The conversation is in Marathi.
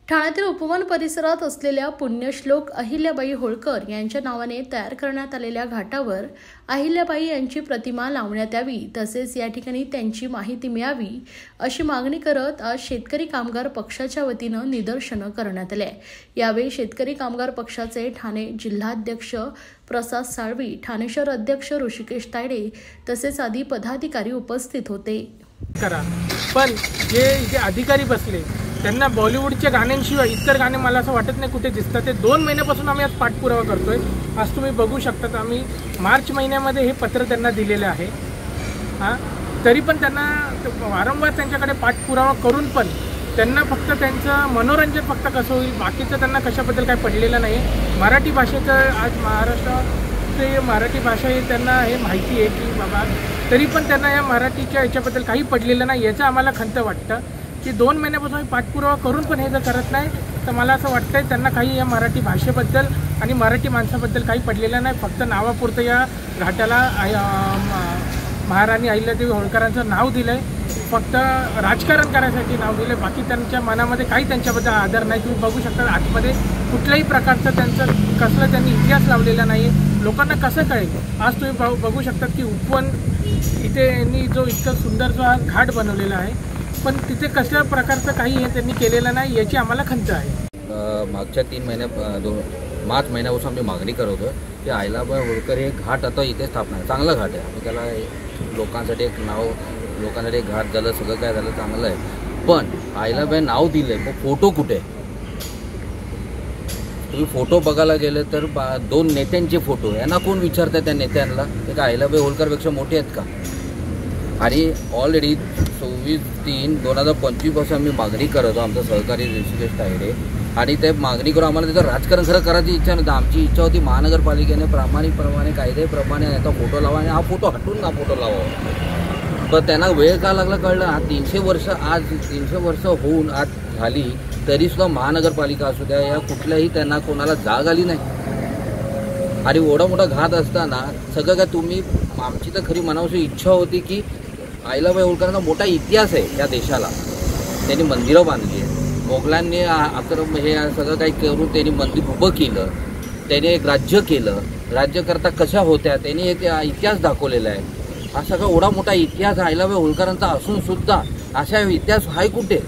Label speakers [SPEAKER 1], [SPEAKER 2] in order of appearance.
[SPEAKER 1] ठाण्यातील उपवन परिसरात असलेल्या पुण्यश्लोक अहिल्याबाई होळकर यांच्या नावाने तयार करण्यात आलेल्या घाटावर अहिल्याबाई यांची प्रतिमा लावण्यात यावी, तसेच या ठिकाणी त्यांची माहिती मिळावी अशी मागणी करत आज शेतकरी कामगार पक्षाच्या वतीनं निदर्शनं करण्यात आले। यावेळी शेतकरी कामगार पक्षाचे ठाणे जिल्हाध्यक्ष प्रसाद साळवी, ठाणे शहर अध्यक्ष ऋषिकेश तायडे तसेच आदी पदाधिकारी उपस्थित होते।
[SPEAKER 2] पण जे अधिकारी बसले त्यांना बॉलिवूडच्या गाण्यांशिवाय इतर गाणे मला असं वाटत नाही कुठे दिसतात। ते 2 महिन्यापासून आम्ही आज पाठपुरावा करतोय। आज तुम्ही बघू शकता, आम्ही मार्च महिन्यामध्ये हे पत्र त्यांना दिलेले आहे। तरी पण त्यांना वारंवार त्यांच्याकडे पाठपुरावा करून पण त्यांना फक्त त्यांचं मनोरंजन फक्त कसं होईल, बाकीचं त्यांना कशाबद्दल काही पडलेलं नाही। मराठी भाषेचं आज महाराष्ट्रात मराठी भाषा ही त्यांना हे माहिती आहे की बाबा, तरी पण त्यांना या मराठीच्या याच्याबद्दल काही पडलेलं नाही। याचं आम्हाला खंत वाटतं की 2 महिन्यापासून पाठपुरावा करून पण हे जर करत नाही तर मला असं वाटतंय त्यांना काही या मराठी भाषेबद्दल आणि मराठी माणसाबद्दल काही पडलेलं नाही। फक्त नावापुरतं या घाटाला महाराणी अहिल्यादेवी होळकरांचं नाव दिलंय, फक्त राजकारण करायसाठी नाव दिलंय। बाकी त्यांच्या मनामध्ये काही त्यांच्याबद्दल आदर नाही। तुम्ही बघू शकता आतमध्ये कुठल्याही प्रकारचं त्यांचं कसलं त्यांनी इतिहास लावलेला नाही। लोकांना कसं कळेल? आज तुम्ही बघू शकता की उपवन इथे यांनी जो इतका सुंदर जो हा घाट बनवलेला आहे, पण तिथे कसल्या प्रकारचं काही हे त्यांनी केलेलं नाही, याची आम्हाला खंत आहे।
[SPEAKER 3] मागच्या 3 मार्च महिन्यापासून आम्ही मागणी करत होतो की अहिल्याबाई होळकर हे घाट आता इथे स्थापना आहे। चांगला घाट आहे, आम्ही त्याला लोकांसाठी एक नाव, लोकांसाठी एक घाट झालं, सगळं काय झालं चांगलं आहे। पण अहिल्याबाई नाव दिलं आहे, मग फोटो कुठे? तुम्ही फोटो बघायला गेले तर 2 नेत्यांचे फोटो, यांना कोण विचारतं त्या नेत्यांना ते का अहिल्याबाई होळकरपेक्षा मोठे आहेत का? आणि ऑलरेडी 24/3/2025 पासून आम्ही मागणी करतो, आमचं सहकारी ऋषिकेश तायडे, आणि ते मागणी करून आम्हाला त्याचं राजकारण खरं करायची इच्छा नव्हती। आमची इच्छा होती महानगरपालिकेने प्रामाणिकप्रमाणे कायद्याप्रमाणे याचा फोटो लावा आणि हा फोटो हटून हा फोटो लावा। पण त्यांना वेळ का लागला कळलं। आज 300 वर्ष होऊन आज झाली तरीसुद्धा महानगरपालिका असू द्या या कुठल्याही त्यांना कोणाला जाग आली नाही। आणि एवढा मोठा घात असताना सगळं काय तुम्ही, आमची तर खरी मनापासून इच्छा होती की अहिल्याबाई होळकरांचा मोठा इतिहास आहे या देशाला, त्यांनी मंदिरं बांधली आहे, मोगलांनी हे सगळं काही करून त्यांनी मंदिर उभं केलं, त्याने एक राज्य केलं, राज्यकर्ता कशा होत्या त्यांनी एक इतिहास दाखवलेला आहे। हा सगळा एवढा मोठा इतिहास अहिल्याबाई होळकरांचा असून सुद्धा अशा इतिहास आहे कुठे?